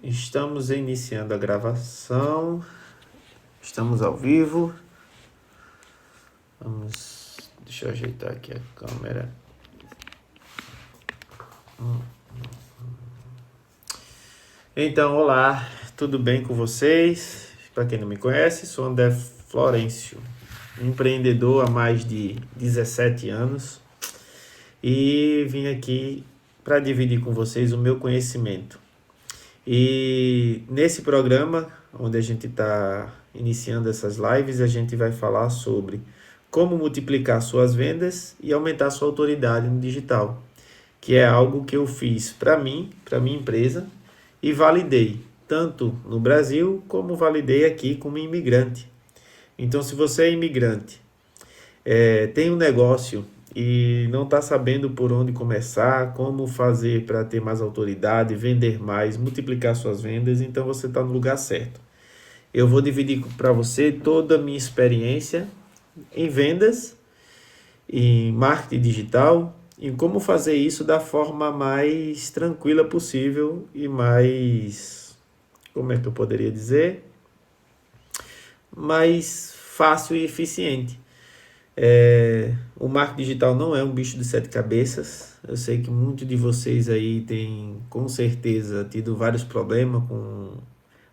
Estamos iniciando a gravação. Estamos ao vivo. Deixa eu ajeitar aqui a câmera. Então, olá, tudo bem com vocês? Para quem não me conhece, sou André Florencio, empreendedor há mais de 17 anos e vim aqui para dividir com vocês o meu conhecimento. E nesse programa, onde a gente está iniciando essas lives, a gente vai falar sobre como multiplicar suas vendas e aumentar sua autoridade no digital, que é algo que eu fiz para mim, para minha empresa, e validei, tanto no Brasil como validei aqui como imigrante. Então, se você é imigrante, tem um negócio e não está sabendo por onde começar, como fazer para ter mais autoridade, vender mais, multiplicar suas vendas, então você está no lugar certo. Eu vou dividir para você toda a minha experiência em vendas, em marketing digital, em como fazer isso da forma mais tranquila possível e mais, como é que eu poderia dizer, mais fácil e eficiente. O marketing digital não é um bicho de sete cabeças. Eu sei que muitos de vocês aí têm com certeza tido vários problemas com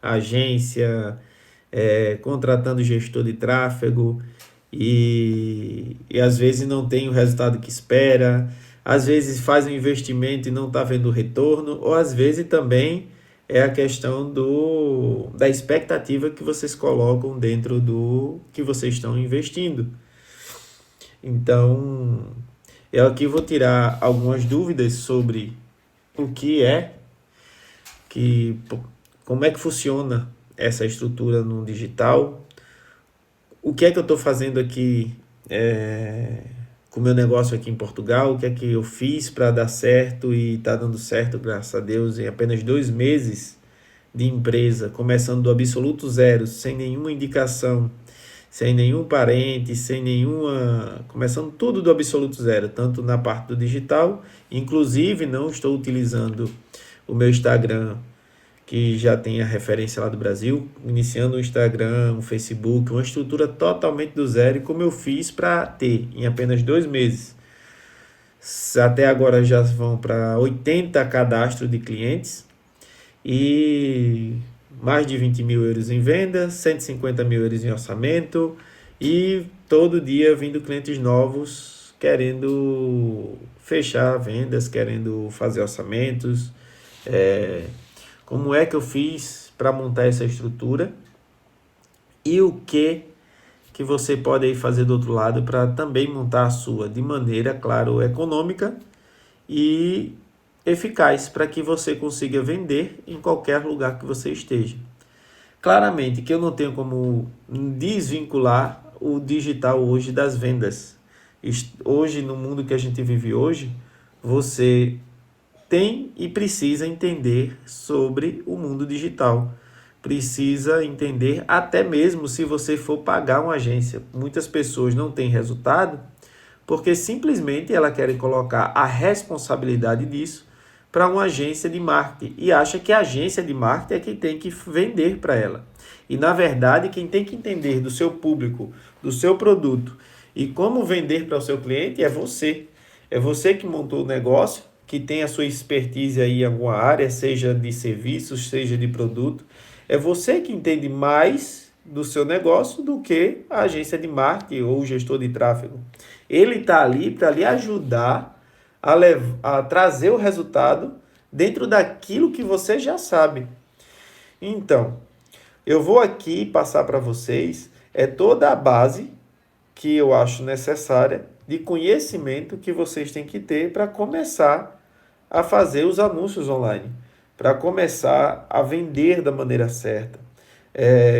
a agência, contratando gestor de tráfego e às vezes não tem o resultado que espera, às vezes faz um investimento e não está vendo o retorno, ou às vezes também é a questão da expectativa que vocês colocam dentro do que vocês estão investindo. Então, eu aqui vou tirar algumas dúvidas sobre o que como é que funciona essa estrutura no digital, o que é que eu estou fazendo aqui com o meu negócio aqui em Portugal, o que é que eu fiz para dar certo e está dando certo, graças a Deus, em apenas 2 meses de empresa, começando do absoluto zero, sem nenhuma indicação, sem nenhum parente, começando tudo do absoluto zero, tanto na parte do digital, inclusive não estou utilizando o meu Instagram, que já tem a referência lá do Brasil, iniciando o Instagram, o Facebook, uma estrutura totalmente do zero, e como eu fiz para ter em apenas 2 meses. Até agora já vão para 80 cadastros de clientes e mais de 20 mil euros em venda, 150 mil euros em orçamento e todo dia vindo clientes novos querendo fechar vendas, querendo fazer orçamentos. Como é que eu fiz para montar essa estrutura e o que você pode aí fazer do outro lado para também montar a sua de maneira, claro, econômica e eficaz para que você consiga vender em qualquer lugar que você esteja. Claramente que eu não tenho como desvincular o digital hoje das vendas. Hoje, no mundo que a gente vive hoje, você tem e precisa entender sobre o mundo digital. Precisa entender até mesmo se você for pagar uma agência. Muitas pessoas não têm resultado porque simplesmente elas querem colocar a responsabilidade disso para uma agência de marketing e acha que a agência de marketing é quem tem que vender para ela. E na verdade, quem tem que entender do seu público, do seu produto e como vender para o seu cliente é você. É você que montou o negócio, que tem a sua expertise aí em alguma área, seja de serviços, seja de produto. É você que entende mais do seu negócio do que a agência de marketing ou o gestor de tráfego. Ele está ali para lhe ajudar a trazer o resultado dentro daquilo que você já sabe. Então, eu vou aqui passar para vocês toda a base que eu acho necessária de conhecimento que vocês têm que ter para começar a fazer os anúncios online, para começar a vender da maneira certa.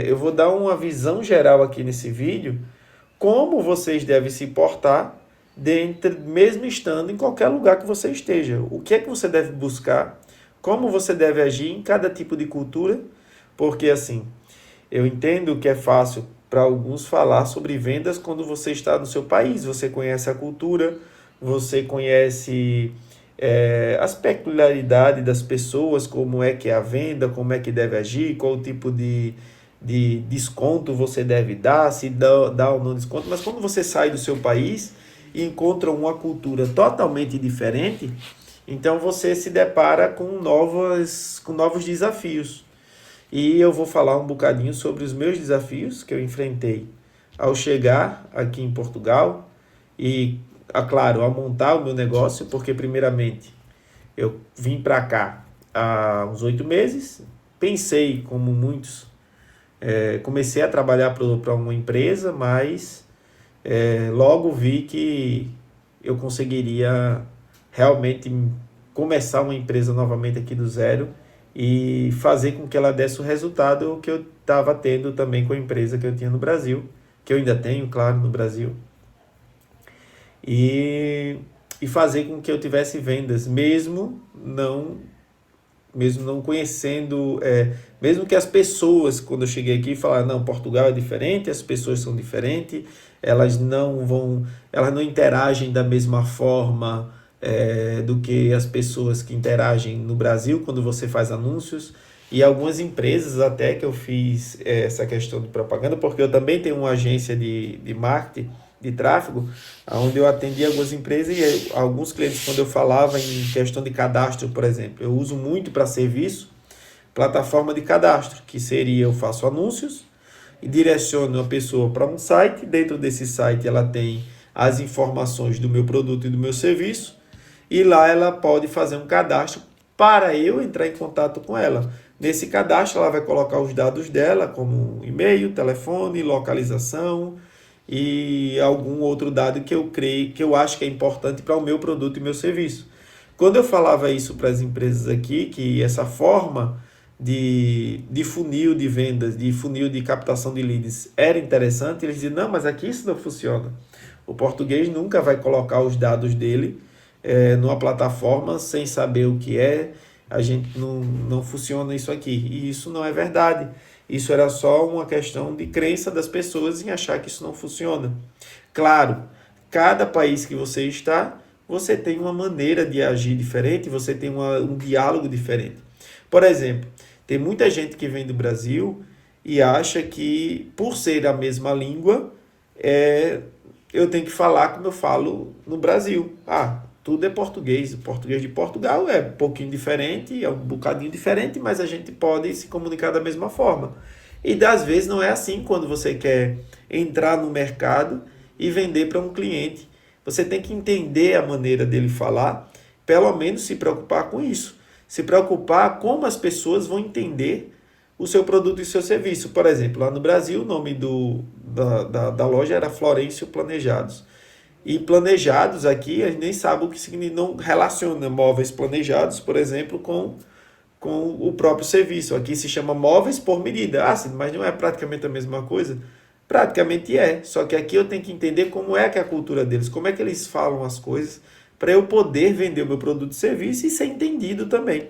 Eu vou dar uma visão geral aqui nesse vídeo, como vocês devem se portar mesmo estando em qualquer lugar que você esteja. O que é que você deve buscar, como você deve agir em cada tipo de cultura, porque assim, eu entendo que é fácil para alguns falar sobre vendas quando você está no seu país, você conhece a cultura, você conhece as peculiaridades das pessoas, como é que é a venda, como é que deve agir, qual o tipo de desconto você deve dar, se dá ou não desconto. Mas quando você sai do seu país e encontra uma cultura totalmente diferente, então você se depara com novos desafios. E eu vou falar um bocadinho sobre os meus desafios que eu enfrentei ao chegar aqui em Portugal e, claro, ao montar o meu negócio, porque primeiramente eu vim para cá há uns 8 meses, pensei, como muitos, comecei a trabalhar para uma empresa, mas logo vi que eu conseguiria realmente começar uma empresa novamente aqui do zero e fazer com que ela desse o resultado que eu estava tendo também com a empresa que eu tinha no Brasil, que eu ainda tenho, claro, no Brasil, e fazer com que eu tivesse vendas, mesmo não conhecendo, mesmo que as pessoas, quando eu cheguei aqui, falaram, não, Portugal é diferente, as pessoas são diferentes, elas não interagem da mesma forma do que as pessoas que interagem no Brasil quando você faz anúncios. E algumas empresas até que eu fiz essa questão de propaganda, porque eu também tenho uma agência de marketing, de tráfego, onde eu atendi algumas empresas e alguns clientes, quando eu falava em questão de cadastro, por exemplo, eu uso muito para serviço, plataforma de cadastro, que seria, eu faço anúncios e direciono a pessoa para um site, dentro desse site ela tem as informações do meu produto e do meu serviço, e lá ela pode fazer um cadastro para eu entrar em contato com ela. Nesse cadastro ela vai colocar os dados dela, como e-mail, telefone, localização e algum outro dado que eu acho que é importante para o meu produto e meu serviço. Quando eu falava isso para as empresas aqui, que essa forma de funil de vendas, de funil de captação de leads era interessante, eles diziam, não, mas aqui isso não funciona. O português nunca vai colocar os dados dele numa plataforma sem saber o que é, a gente não funciona isso aqui. E isso não é verdade. Isso era só uma questão de crença das pessoas em achar que isso não funciona. Claro, cada país que você está, você tem uma maneira de agir diferente, você tem um diálogo diferente. Por exemplo, tem muita gente que vem do Brasil e acha que, por ser a mesma língua, eu tenho que falar como eu falo no Brasil. Tudo é português. O português de Portugal é um pouquinho diferente, é um bocadinho diferente, mas a gente pode se comunicar da mesma forma. E às vezes não é assim quando você quer entrar no mercado e vender para um cliente. Você tem que entender a maneira dele falar, pelo menos se preocupar com isso. Se preocupar como as pessoas vão entender o seu produto e seu serviço. Por exemplo, lá no Brasil, o nome da loja era Florencio Planejados. E planejados aqui, a gente nem sabe o que significa, não relaciona móveis planejados, por exemplo, com o próprio serviço. Aqui se chama móveis por medida. Mas não é praticamente a mesma coisa? Praticamente é, só que aqui eu tenho que entender como é que é a cultura deles, como é que eles falam as coisas, para eu poder vender o meu produto e serviço e ser entendido também.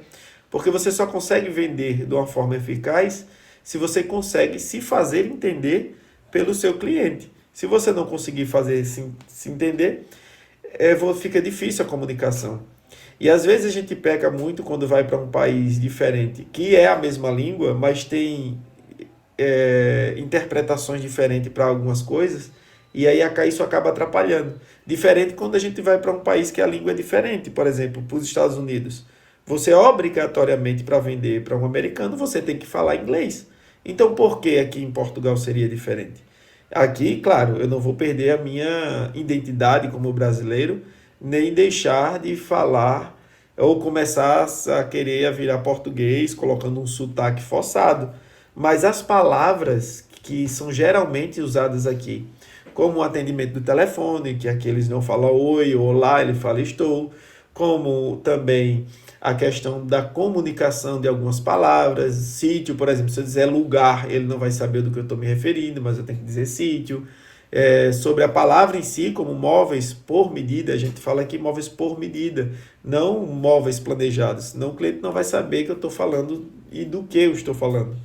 Porque você só consegue vender de uma forma eficaz se você consegue se fazer entender pelo seu cliente. Se você não conseguir fazer se entender, fica difícil a comunicação. E às vezes a gente peca muito quando vai para um país diferente, que é a mesma língua, mas tem interpretações diferentes para algumas coisas, e aí isso acaba atrapalhando. Diferente quando a gente vai para um país que a língua é diferente, por exemplo, para os Estados Unidos. Você obrigatoriamente, para vender para um americano, você tem que falar inglês. Então por que aqui em Portugal seria diferente? Aqui, claro, eu não vou perder a minha identidade como brasileiro, nem deixar de falar ou começar a querer virar português, colocando um sotaque forçado. Mas as palavras que são geralmente usadas aqui, como o atendimento do telefone, que aqui eles não falam oi ou olá, ele fala estou, como também a questão da comunicação de algumas palavras, sítio, por exemplo, se eu dizer lugar, ele não vai saber do que eu estou me referindo, mas eu tenho que dizer sítio. Sobre a palavra em si, como móveis por medida, a gente fala aqui móveis por medida, não móveis planejados, senão o cliente não vai saber que eu estou falando e do que eu estou falando.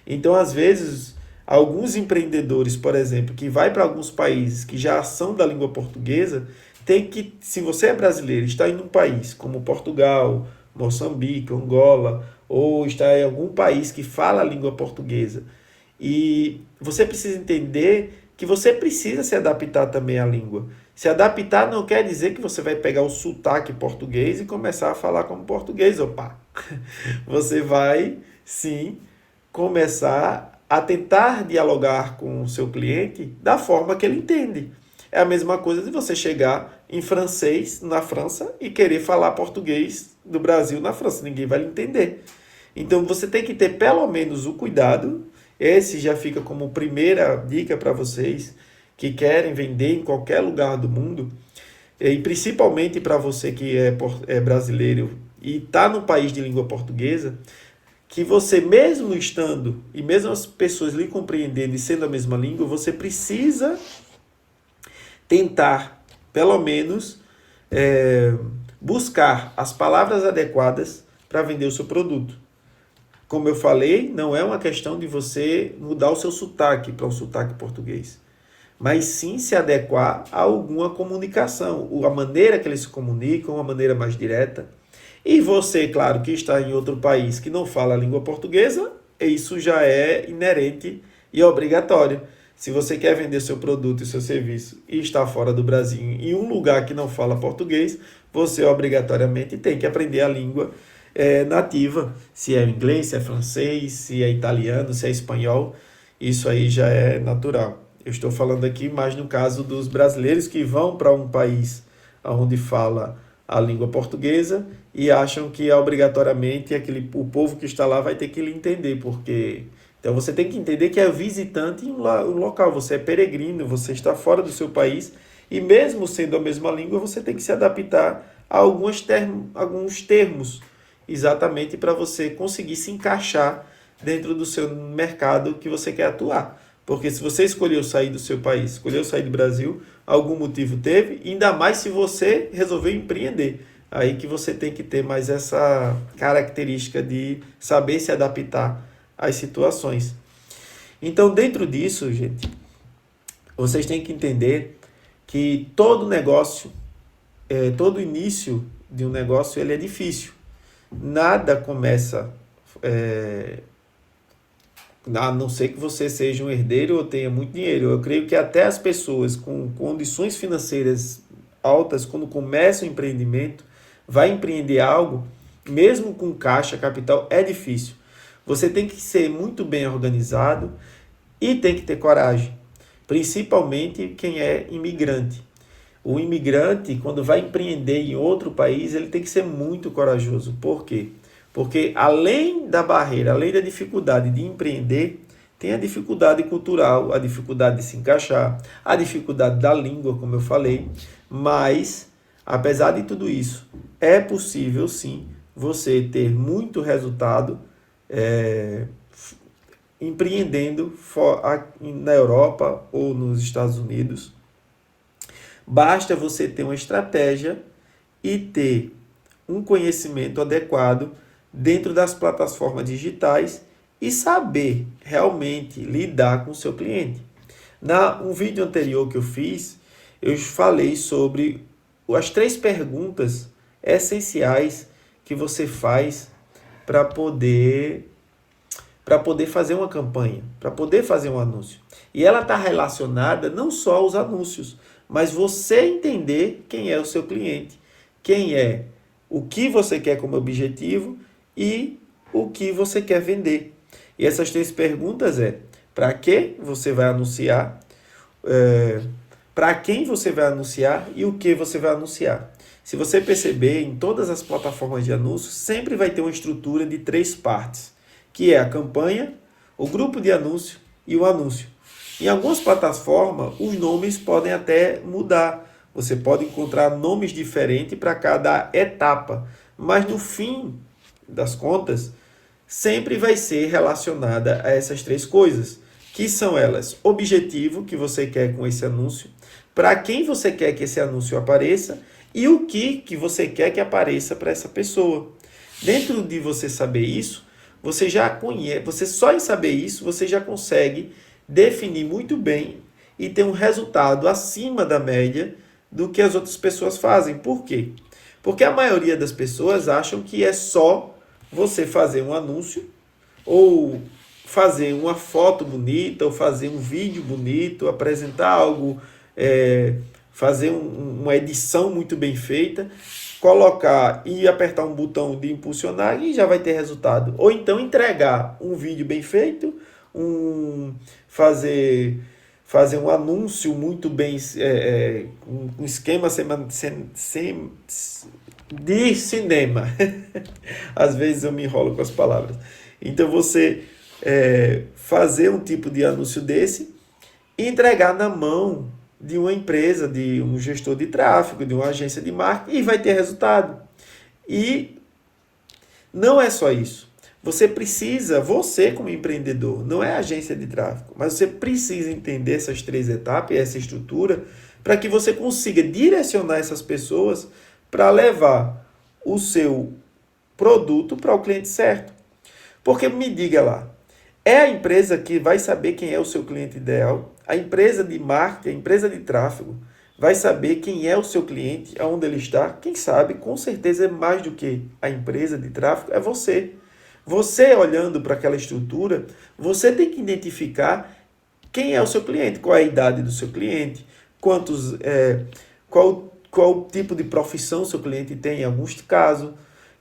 Então, às vezes, alguns empreendedores, por exemplo, que vai para alguns países que já são da língua portuguesa, tem que, se você é brasileiro, está em um país como Portugal, Moçambique, Angola, ou está em algum país que fala a língua portuguesa, e você precisa entender que você precisa se adaptar também à língua. Se adaptar não quer dizer que você vai pegar o sotaque português e começar a falar como português, opa. Você vai, sim, começar a tentar dialogar com o seu cliente da forma que ele entende. É a mesma coisa de você chegar em francês na França e querer falar português do Brasil na França. Ninguém vai lhe entender. Então você tem que ter pelo menos o cuidado. Esse já fica como primeira dica para vocês que querem vender em qualquer lugar do mundo. E principalmente para você que é brasileiro e está no país de língua portuguesa, que você mesmo estando e mesmo as pessoas lhe compreendendo e sendo a mesma língua, você precisa tentar, pelo menos, buscar as palavras adequadas para vender o seu produto. Como eu falei, não é uma questão de você mudar o seu sotaque para um sotaque português, mas sim se adequar a alguma comunicação, a maneira que eles se comunicam, uma maneira mais direta. E você, claro, que está em outro país que não fala a língua portuguesa, isso já é inerente e obrigatório. Se você quer vender seu produto e seu serviço e está fora do Brasil, em um lugar que não fala português, você obrigatoriamente tem que aprender a língua nativa. Se é inglês, se é francês, se é italiano, se é espanhol, isso aí já é natural. Eu estou falando aqui mais no caso dos brasileiros que vão para um país onde fala a língua portuguesa e acham que obrigatoriamente o povo que está lá vai ter que lhe entender, porque... Então você tem que entender que é visitante em um local, você é peregrino, você está fora do seu país e mesmo sendo a mesma língua, você tem que se adaptar a alguns termos, exatamente para você conseguir se encaixar dentro do seu mercado que você quer atuar. Porque se você escolheu sair do seu país, escolheu sair do Brasil, algum motivo teve, ainda mais se você resolveu empreender. Aí que você tem que ter mais essa característica de saber se adaptar às situações. Então, dentro disso, gente, vocês têm que entender que todo negócio, todo início de um negócio, ele é difícil. Nada começa, a não ser que você seja um herdeiro ou tenha muito dinheiro. Eu creio que até as pessoas com condições financeiras altas, quando começam o empreendimento, vai empreender algo, mesmo com caixa, capital, é difícil. Você tem que ser muito bem organizado e tem que ter coragem, principalmente quem é imigrante. O imigrante, quando vai empreender em outro país, ele tem que ser muito corajoso. Por quê? Porque além da barreira, além da dificuldade de empreender, tem a dificuldade cultural, a dificuldade de se encaixar, a dificuldade da língua, como eu falei. Mas, apesar de tudo isso, é possível sim você ter muito resultado empreendendo na Europa ou nos Estados Unidos. Basta você ter uma estratégia e ter um conhecimento adequado dentro das plataformas digitais e saber realmente lidar com o seu cliente. Um vídeo anterior que eu fiz, eu falei sobre as 3 perguntas essenciais que você faz para poder fazer uma campanha, para poder fazer um anúncio. E ela está relacionada não só aos anúncios, mas você entender quem é o seu cliente, quem é, o que você quer como objetivo e o que você quer vender. E essas 3 perguntas para que você vai anunciar, para quem você vai anunciar e o que você vai anunciar. Se você perceber, em todas as plataformas de anúncios, sempre vai ter uma estrutura de 3 partes, que é a campanha, o grupo de anúncio e o anúncio. Em algumas plataformas, os nomes podem até mudar. Você pode encontrar nomes diferentes para cada etapa, mas no fim das contas, sempre vai ser relacionada a essas 3 coisas, que são elas: objetivo que você quer com esse anúncio, para quem você quer que esse anúncio apareça e o que você quer que apareça para essa pessoa. Dentro de você saber isso, você já conhece, você só em saber isso, você já consegue definir muito bem e ter um resultado acima da média do que as outras pessoas fazem. Por quê? Porque a maioria das pessoas acham que é só você fazer um anúncio ou fazer uma foto bonita, ou fazer um vídeo bonito, apresentar algo, fazer uma edição muito bem feita, colocar e apertar um botão de impulsionar e já vai ter resultado. Ou então entregar um vídeo bem feito, fazer um anúncio muito bem, um esquema de cinema. Às vezes eu me enrolo com as palavras. Então você fazer um tipo de anúncio desse e entregar na mão de uma empresa, de um gestor de tráfego, de uma agência de marketing e vai ter resultado. E não é só isso. Você como empreendedor, não é agência de tráfego, mas você precisa entender essas 3 etapas e essa estrutura para que você consiga direcionar essas pessoas para levar o seu produto para o cliente certo. Porque me diga lá, é a empresa que vai saber quem é o seu cliente ideal, a empresa de marketing, a empresa de tráfego vai saber quem é o seu cliente, aonde ele está. Quem sabe, com certeza, é mais do que a empresa de tráfego, é você. Você olhando para aquela estrutura, você tem que identificar quem é o seu cliente, qual é a idade do seu cliente, qual o tipo de profissão o seu cliente tem em alguns casos,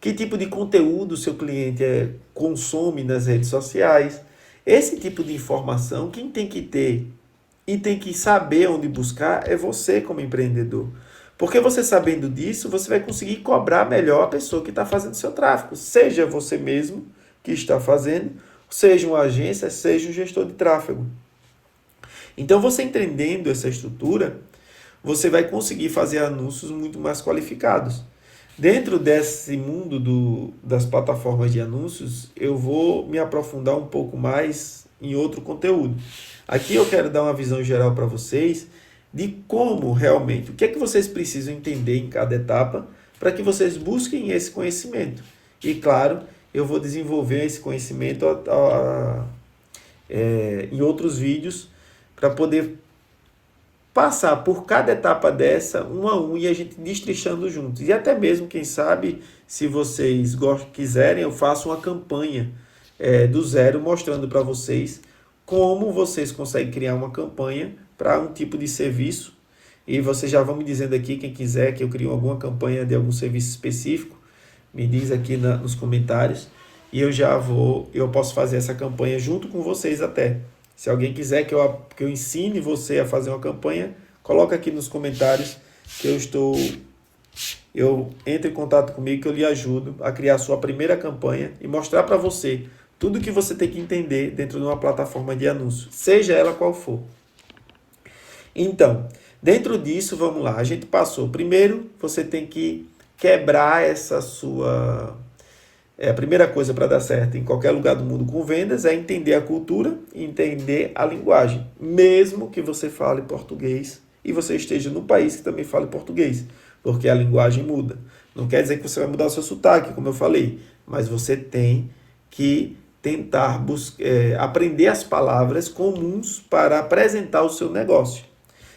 que tipo de conteúdo o seu cliente consome nas redes sociais. Esse tipo de informação, quem tem que ter e tem que saber onde buscar é você como empreendedor. Porque você sabendo disso, você vai conseguir cobrar melhor a pessoa que está fazendo seu tráfego. Seja você mesmo que está fazendo, seja uma agência, seja um gestor de tráfego. Então, você entendendo essa estrutura, você vai conseguir fazer anúncios muito mais qualificados. Dentro desse mundo das plataformas de anúncios, eu vou me aprofundar um pouco mais em outro conteúdo. Aqui eu quero dar uma visão geral para vocês de como realmente, o que é que vocês precisam entender em cada etapa para que vocês busquem esse conhecimento. E claro, eu vou desenvolver esse conhecimento em outros vídeos para poder passar por cada etapa dessa, um a um, e a gente destrinchando juntos. E até mesmo, quem sabe, se vocês quiserem, eu faço uma campanha do zero, mostrando para vocês como vocês conseguem criar uma campanha para um tipo de serviço. E vocês já vão me dizendo aqui, quem quiser que eu crie alguma campanha de algum serviço específico, me diz aqui nos comentários, e eu posso fazer essa campanha junto com vocês até. Se alguém quiser que eu ensine você a fazer uma campanha, coloca aqui nos comentários que eu entre em contato comigo, que eu lhe ajudo a criar a sua primeira campanha e mostrar para você tudo que você tem que entender dentro de uma plataforma de anúncio, seja ela qual for. Então, dentro disso, vamos lá, a gente passou. Primeiro, você tem que quebrar essa sua... A primeira coisa para dar certo em qualquer lugar do mundo com vendas é entender a cultura e entender a linguagem, mesmo que você fale português e você esteja num país que também fale português, porque a linguagem muda. Não quer dizer que você vai mudar o seu sotaque, como eu falei, mas você tem que tentar aprender as palavras comuns para apresentar o seu negócio.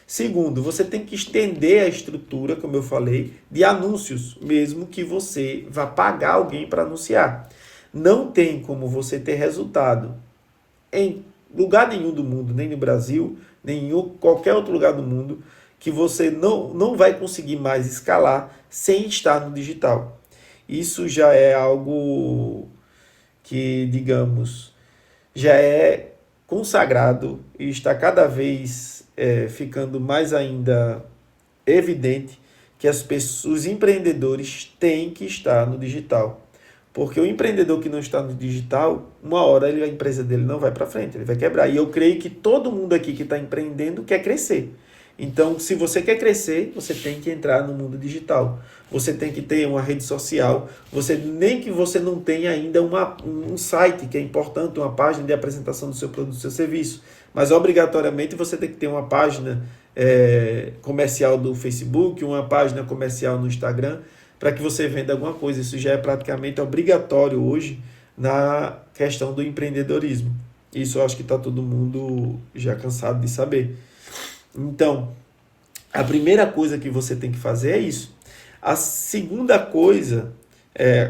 Segundo, você tem que estender a estrutura, como eu falei, de anúncios, mesmo que você vá pagar alguém para anunciar. Não tem como você ter resultado em lugar nenhum do mundo, nem no Brasil, nem em qualquer outro lugar do mundo, que você não vai conseguir mais escalar sem estar no digital. Isso já é algo que, digamos, já é consagrado e está cada vez ficando mais ainda evidente que os empreendedores têm que estar no digital. Porque o empreendedor que não está no digital, uma hora a empresa dele não vai para frente, ele vai quebrar. E eu creio que todo mundo aqui que está empreendendo quer crescer. Então, se você quer crescer, você tem que entrar no mundo digital. Você tem que ter uma rede social. Nem que você não tenha ainda um site, que é importante, uma página de apresentação do seu produto, do seu serviço. Mas, obrigatoriamente, você tem que ter uma página comercial do Facebook, uma página comercial no Instagram, para que você venda alguma coisa. Isso já é praticamente obrigatório hoje na questão do empreendedorismo. Isso eu acho que está todo mundo já cansado de saber. Então, a primeira coisa que você tem que fazer é isso. A segunda coisa,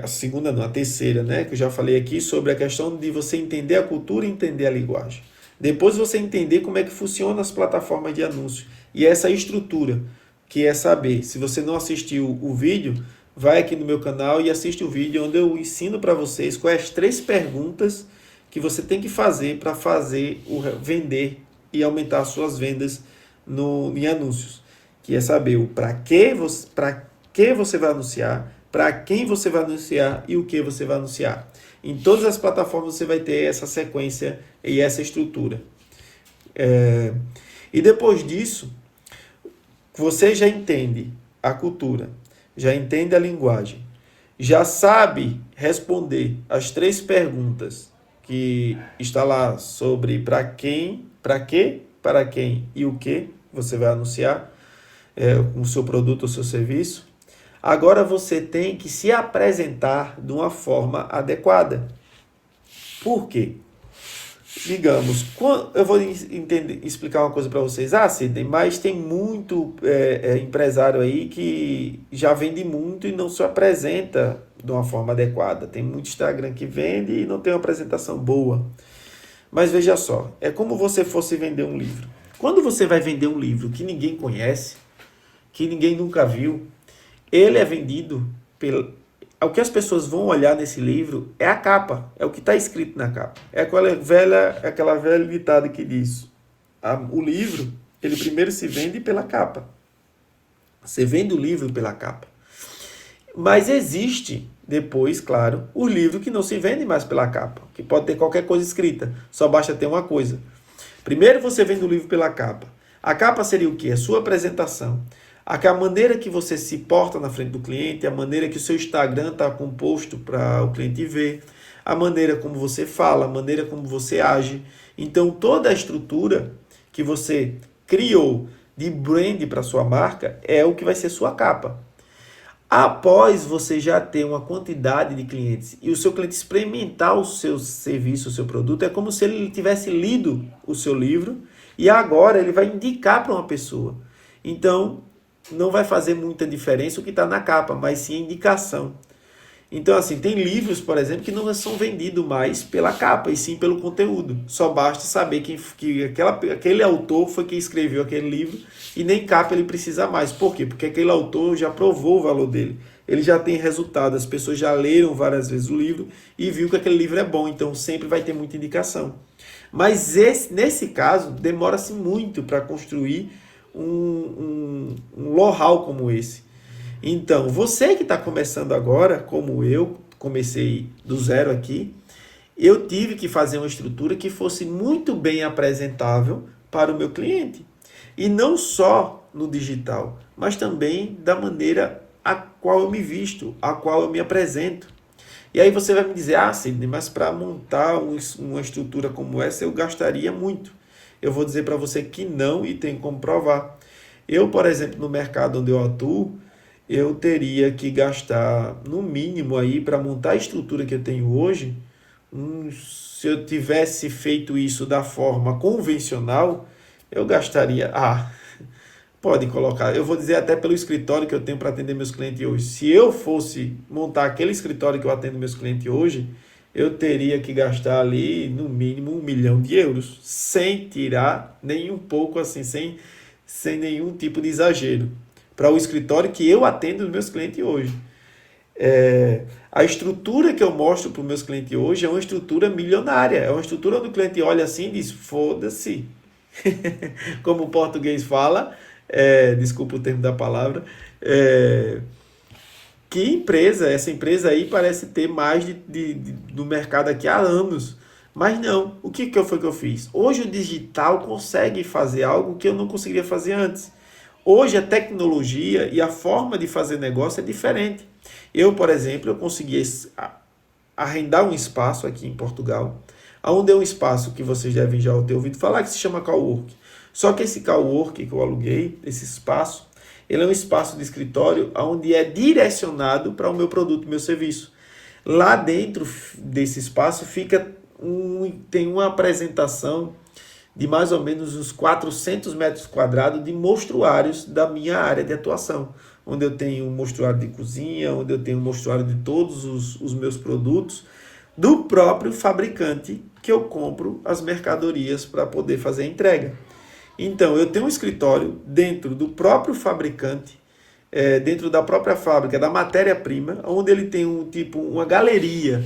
a segunda não, a terceira, né, que eu já falei aqui sobre a questão de você entender a cultura e entender a linguagem. Depois você entender como é que funcionam as plataformas de anúncio e essa estrutura, que é saber. Se você não assistiu o vídeo, vai aqui no meu canal e assiste o vídeo onde eu ensino para vocês quais as 3 perguntas que você tem que fazer para vender e aumentar as suas vendas em anúncios. Que é saber o para que você vai anunciar, para quem você vai anunciar e o que você vai anunciar. Em todas as plataformas você vai ter essa sequência e essa estrutura. E depois disso, você já entende a cultura, já entende a linguagem, já sabe responder as 3 perguntas que está lá sobre para quem, para quê, para quem e o que você vai anunciar o seu produto ou seu serviço. Agora você tem que se apresentar de uma forma adequada. Por quê? Digamos, eu vou explicar uma coisa para vocês. Sidney, mas tem muito empresário aí que já vende muito e não se apresenta de uma forma adequada. Tem muito Instagram que vende e não tem uma apresentação boa. Mas veja só, é como você fosse vender um livro. Quando você vai vender um livro que ninguém conhece, que ninguém nunca viu, ele é vendido o que as pessoas vão olhar nesse livro é a capa, é o que está escrito na capa. É aquela velha ditada que diz, o livro, ele primeiro se vende pela capa. Você vende o livro pela capa. Mas existe, depois, claro, o livro que não se vende mais pela capa, que pode ter qualquer coisa escrita, só basta ter uma coisa. Primeiro você vende o livro pela capa. A capa seria o quê? A sua apresentação. A maneira que você se porta na frente do cliente, a maneira que o seu Instagram está composto para o cliente ver, a maneira como você fala, a maneira como você age. Então, toda a estrutura que você criou de brand para sua marca é o que vai ser sua capa. Após você já ter uma quantidade de clientes e o seu cliente experimentar o seu serviço, o seu produto, é como se ele tivesse lido o seu livro e agora ele vai indicar para uma pessoa. Então, não vai fazer muita diferença o que está na capa, mas sim a indicação. Então, assim, tem livros, por exemplo, que não são vendidos mais pela capa, e sim pelo conteúdo. Só basta saber que aquele autor foi quem escreveu aquele livro, e nem capa ele precisa mais. Por quê? Porque aquele autor já provou o valor dele. Ele já tem resultado, as pessoas já leram várias vezes o livro e viu que aquele livro é bom, então sempre vai ter muita indicação. Mas nesse caso, demora-se muito para construir um know-how como esse. Então, você que está começando agora, como eu, comecei do zero aqui, eu tive que fazer uma estrutura que fosse muito bem apresentável para o meu cliente. E não só no digital, mas também da maneira a qual eu me visto, a qual eu me apresento. E aí você vai me dizer, Sidney, mas para montar uma estrutura como essa eu gastaria muito. Eu vou dizer para você que não e tem como provar. Eu, por exemplo, no mercado onde eu atuo, eu teria que gastar, no mínimo, aí para montar a estrutura que eu tenho hoje, se eu tivesse feito isso da forma convencional, eu gastaria... pode colocar, eu vou dizer até pelo escritório que eu tenho para atender meus clientes hoje. Se eu fosse montar aquele escritório que eu atendo meus clientes hoje, eu teria que gastar ali, no mínimo, 1 milhão de euros, sem tirar nem um pouco assim, sem nenhum tipo de exagero, para o escritório que eu atendo os meus clientes hoje. A estrutura que eu mostro para os meus clientes hoje é uma estrutura milionária, é uma estrutura onde o cliente olha assim e diz, foda-se, como o português fala, desculpa o termo da palavra, que empresa, essa empresa aí parece ter mais do mercado aqui há anos. Mas não, o que foi que eu fiz? Hoje o digital consegue fazer algo que eu não conseguiria fazer antes. Hoje a tecnologia e a forma de fazer negócio é diferente. Eu, por exemplo, eu consegui arrendar um espaço aqui em Portugal, onde é um espaço que vocês devem já ter ouvido falar, que se chama Cowork. Só que esse Cowork que eu aluguei, esse espaço, ele é um espaço de escritório onde é direcionado para o meu produto, meu serviço. Lá dentro desse espaço fica tem uma apresentação de mais ou menos uns 400 metros quadrados de mostruários da minha área de atuação, onde eu tenho um mostruário de cozinha, onde eu tenho um mostruário de todos os meus produtos, do próprio fabricante que eu compro as mercadorias para poder fazer a entrega. Então, eu tenho um escritório dentro do próprio fabricante, dentro da própria fábrica, da matéria-prima, onde ele tem uma galeria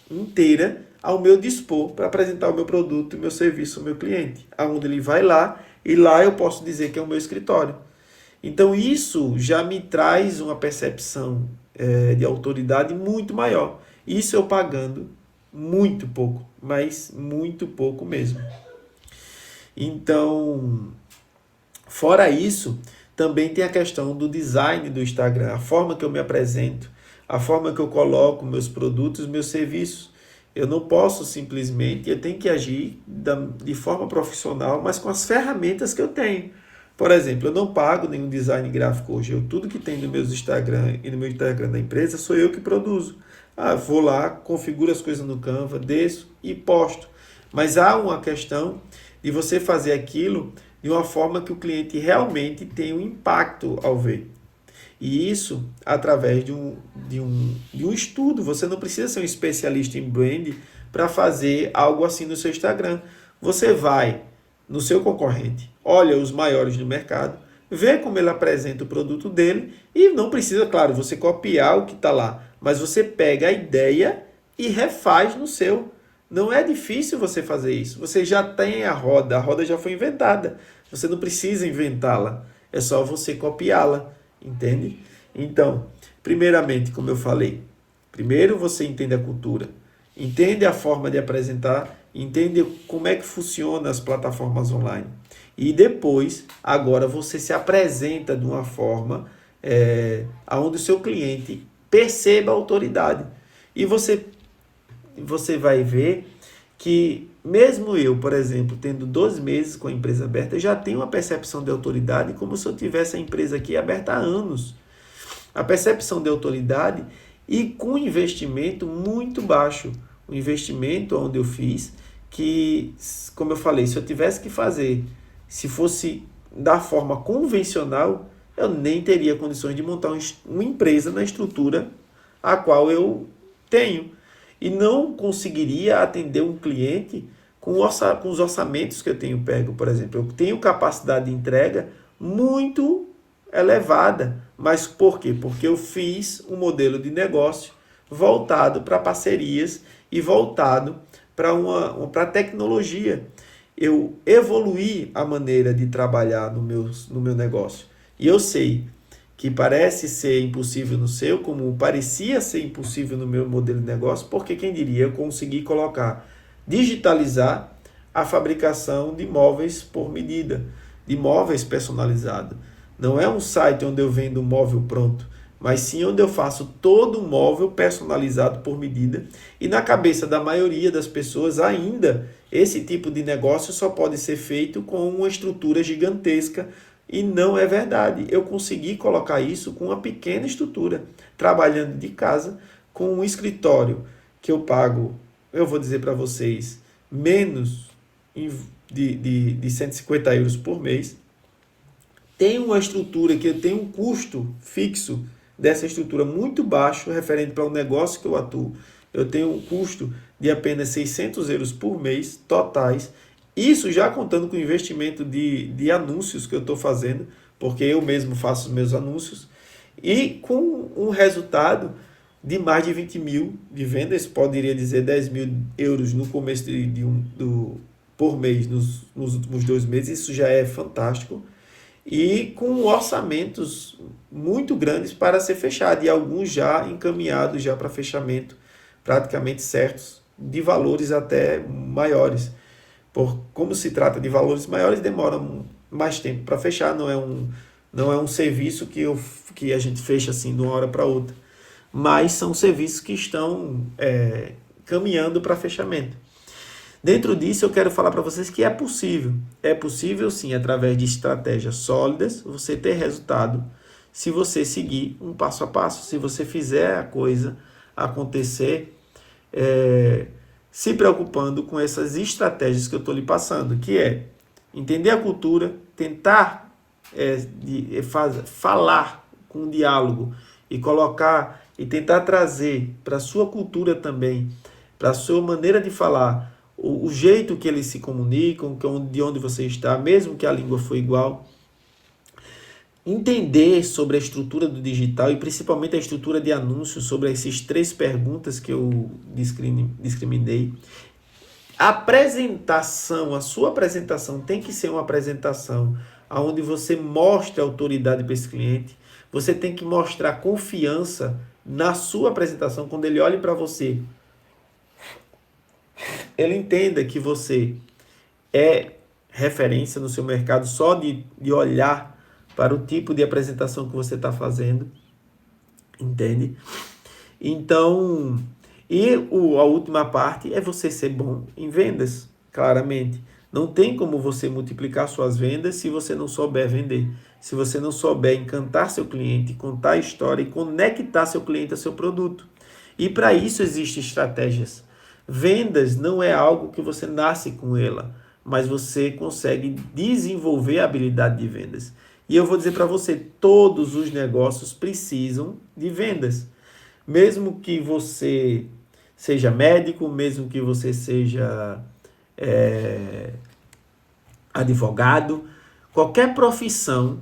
inteira ao meu dispor para apresentar o meu produto, o meu serviço ao meu cliente. Aonde ele vai lá, e lá eu posso dizer que é o meu escritório. Então, isso já me traz uma percepção de autoridade muito maior. Isso eu pagando muito pouco, mas muito pouco mesmo. Então, fora isso, também tem a questão do design do Instagram, a forma que eu me apresento, a forma que eu coloco meus produtos, meus serviços. Eu não posso simplesmente, eu tenho que agir de forma profissional, mas com as ferramentas que eu tenho. Por exemplo, eu não pago nenhum design gráfico hoje. Tudo que tem no meu Instagram e no meu Instagram da empresa sou eu que produzo. Vou lá, configuro as coisas no Canva, desço e posto. Mas há uma questão de você fazer aquilo de uma forma que o cliente realmente tenha um impacto ao ver. E isso através de um estudo. Você não precisa ser um especialista em brand para fazer algo assim no seu Instagram. Você vai no seu concorrente, olha os maiores do mercado, vê como ele apresenta o produto dele e não precisa, claro, você copiar o que está lá, mas você pega a ideia e refaz no seu. Não é difícil você fazer isso. Você já tem a roda já foi inventada. Você não precisa inventá-la, é só você copiá-la, entende? Então, primeiramente, como eu falei, primeiro você entende a cultura, entende a forma de apresentar, entende como é que funciona as plataformas online. E depois, agora você se apresenta de uma forma onde o seu cliente perceba a autoridade. E você vai ver que mesmo eu, por exemplo, tendo 12 meses com a empresa aberta, eu já tenho uma percepção de autoridade como se eu tivesse a empresa aqui aberta há anos. A percepção de autoridade e com investimento muito baixo. O investimento onde eu fiz, que, como eu falei, se eu tivesse que fazer, se fosse da forma convencional, eu nem teria condições de montar uma empresa na estrutura a qual eu tenho. E não conseguiria atender um cliente com os orçamentos que eu tenho pego, por exemplo. Eu tenho capacidade de entrega muito elevada. Mas por quê? Porque eu fiz um modelo de negócio voltado para parcerias e voltado para tecnologia. Eu evoluí a maneira de trabalhar no meu negócio. E eu sei que parece ser impossível no seu, como parecia ser impossível no meu modelo de negócio, porque quem diria, eu consegui digitalizar a fabricação de móveis por medida, de móveis personalizados. Não é um site onde eu vendo um móvel pronto, mas sim onde eu faço todo um móvel personalizado por medida. E na cabeça da maioria das pessoas ainda, esse tipo de negócio só pode ser feito com uma estrutura gigantesca. E não é verdade. Eu consegui colocar isso com uma pequena estrutura, trabalhando de casa, com um escritório que eu pago, eu vou dizer para vocês, menos de 150 euros por mês. Tem uma estrutura que eu tenho um custo fixo dessa estrutura muito baixo, referente para o negócio que eu atuo. Eu tenho um custo de apenas 600 euros por mês, totais. Isso já contando com o investimento de anúncios que eu estou fazendo, porque eu mesmo faço os meus anúncios, e com um resultado de mais de 20 mil de vendas, poderia dizer 10 mil euros no começo por mês, nos últimos 2 meses, isso já é fantástico, e com orçamentos muito grandes para ser fechado, e alguns já encaminhados já para fechamento, praticamente certos, de valores até maiores. Como se trata de valores maiores, demora mais tempo para fechar, não é um serviço que a gente fecha assim de uma hora para outra, mas são serviços que estão caminhando para fechamento. Dentro disso, eu quero falar para vocês que é possível sim, através de estratégias sólidas, você ter resultado, se você seguir um passo a passo, se você fizer a coisa acontecer se preocupando com essas estratégias que eu estou lhe passando, que é entender a cultura, tentar falar com diálogo e colocar e tentar trazer para a sua cultura também, para a sua maneira de falar, o jeito que eles se comunicam, de onde você está, mesmo que a língua for igual. Entender sobre a estrutura do digital e principalmente a estrutura de anúncios, sobre essas 3 perguntas que eu discriminei. A apresentação, a sua apresentação tem que ser uma apresentação onde você mostra autoridade para esse cliente. Você tem que mostrar confiança na sua apresentação. Quando ele olhe para você, ele entenda que você é referência no seu mercado só de olhar para o tipo de apresentação que você está fazendo, entende? Então, a última parte é você ser bom em vendas, claramente. Não tem como você multiplicar suas vendas se você não souber vender. Se você não souber encantar seu cliente, contar a história e conectar seu cliente a seu produto. E para isso existem estratégias. Vendas não é algo que você nasce com ela, mas você consegue desenvolver a habilidade de vendas. E eu vou dizer para você, todos os negócios precisam de vendas. Mesmo que você seja médico, mesmo que você seja advogado, qualquer profissão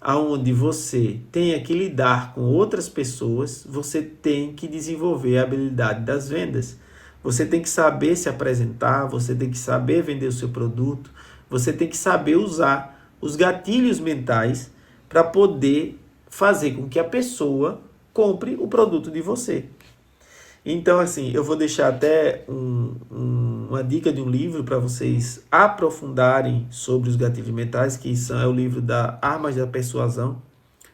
onde você tenha que lidar com outras pessoas, você tem que desenvolver a habilidade das vendas. Você tem que saber se apresentar, você tem que saber vender o seu produto, você tem que saber usar os gatilhos mentais para poder fazer com que a pessoa compre o produto de você. Então, assim, eu vou deixar até uma dica de um livro para vocês aprofundarem sobre os gatilhos mentais, que é o livro da Armas da Persuasão.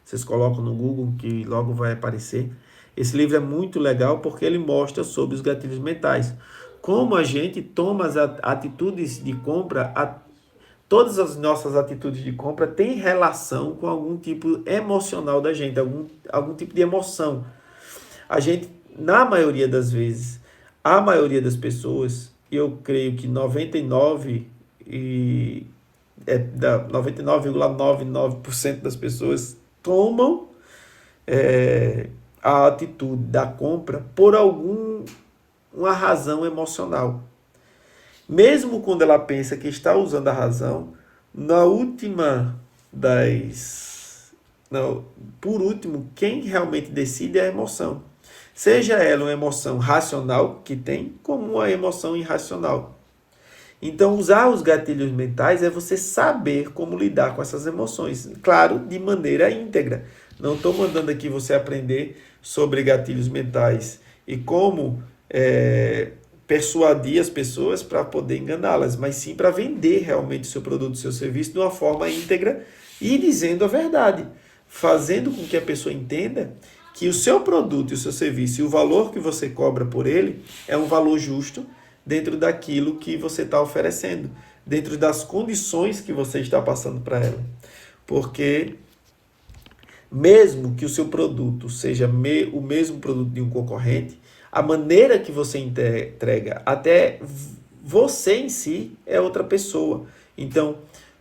Vocês colocam no Google que logo vai aparecer. Esse livro é muito legal porque ele mostra sobre os gatilhos mentais. Como a gente toma as atitudes de compra, todas as nossas atitudes de compra têm relação com algum tipo emocional da gente, algum tipo de emoção. A gente, na maioria das vezes, a maioria das pessoas, eu creio que 99,99% das pessoas tomam a atitude da compra por uma razão emocional. Mesmo quando ela pensa que está usando a razão, por último, quem realmente decide é a emoção. Seja ela uma emoção racional que tem, como uma emoção irracional. Então, usar os gatilhos mentais é você saber como lidar com essas emoções. Claro, de maneira íntegra. Não estou mandando aqui você aprender sobre gatilhos mentais e como persuadir as pessoas para poder enganá-las, mas sim para vender realmente o seu produto, o seu serviço de uma forma íntegra e dizendo a verdade, fazendo com que a pessoa entenda que o seu produto e o seu serviço e o valor que você cobra por ele é um valor justo dentro daquilo que você está oferecendo, dentro das condições que você está passando para ela. Porque mesmo que o seu produto seja o mesmo produto de um concorrente, a maneira que você entrega, até você em si é outra pessoa. Então,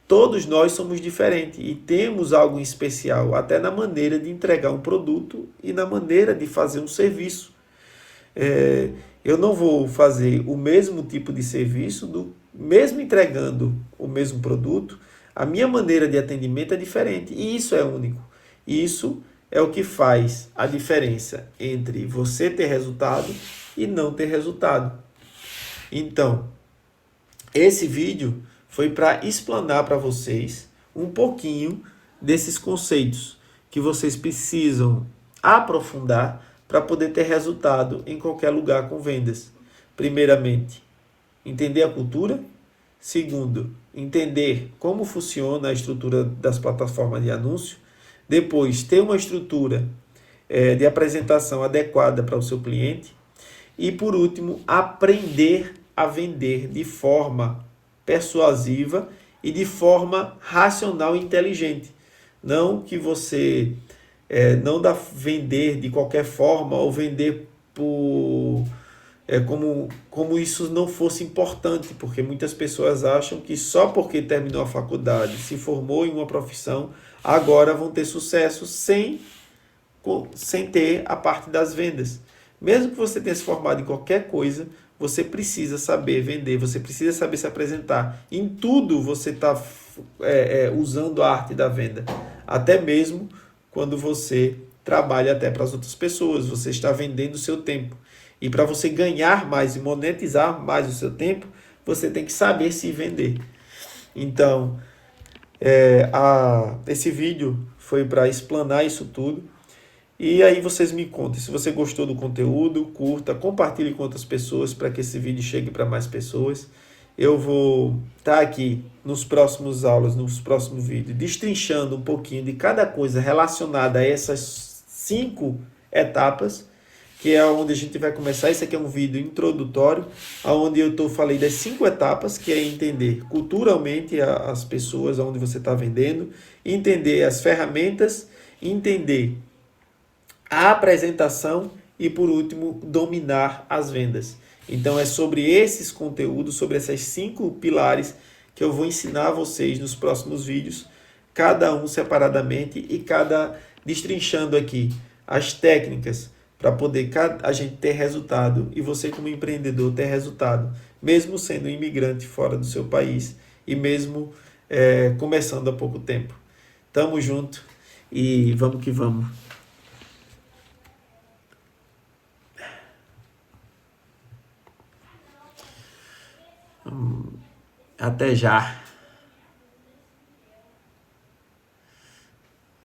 todos nós somos diferentes e temos algo em especial, até na maneira de entregar um produto e na maneira de fazer um serviço. Eu não vou fazer o mesmo tipo de serviço, mesmo entregando o mesmo produto, a minha maneira de atendimento é diferente e isso é único. Isso é o que faz a diferença entre você ter resultado e não ter resultado. Então, esse vídeo foi para explanar para vocês um pouquinho desses conceitos que vocês precisam aprofundar para poder ter resultado em qualquer lugar com vendas. Primeiramente, entender a cultura. Segundo, entender como funciona a estrutura das plataformas de anúncio. Depois, ter uma estrutura de apresentação adequada para o seu cliente. E, por último, aprender a vender de forma persuasiva e de forma racional e inteligente. Não que você não dá vender de qualquer forma ou vender como isso não fosse importante, porque muitas pessoas acham que só porque terminou a faculdade, se formou em uma profissão, agora vão ter sucesso sem ter a parte das vendas. Mesmo que você tenha se formado em qualquer coisa, você precisa saber vender, você precisa saber se apresentar. Em tudo você está usando a arte da venda. Até mesmo quando você trabalha até para as outras pessoas, você está vendendo o seu tempo. E para você ganhar mais e monetizar mais o seu tempo, você tem que saber se vender. Então, esse vídeo foi para explanar isso tudo. E aí vocês me contem, se você gostou do conteúdo, curta, compartilhe com outras pessoas para que esse vídeo chegue para mais pessoas. Eu vou estar aqui nos próximos aulas, nos próximos vídeos, destrinchando um pouquinho de cada coisa relacionada a essas 5 etapas, que é onde a gente vai começar. Esse aqui é um vídeo introdutório, onde eu falei das 5 etapas, que é entender culturalmente as pessoas, onde você está vendendo, entender as ferramentas, entender a apresentação e, por último, dominar as vendas. Então, é sobre esses conteúdos, sobre essas 5 pilares que eu vou ensinar a vocês nos próximos vídeos, cada um separadamente e destrinchando aqui as técnicas para poder a gente ter resultado e você, como empreendedor, ter resultado, mesmo sendo um imigrante fora do seu país e mesmo começando há pouco tempo. Tamo junto e vamos que vamos. Até já.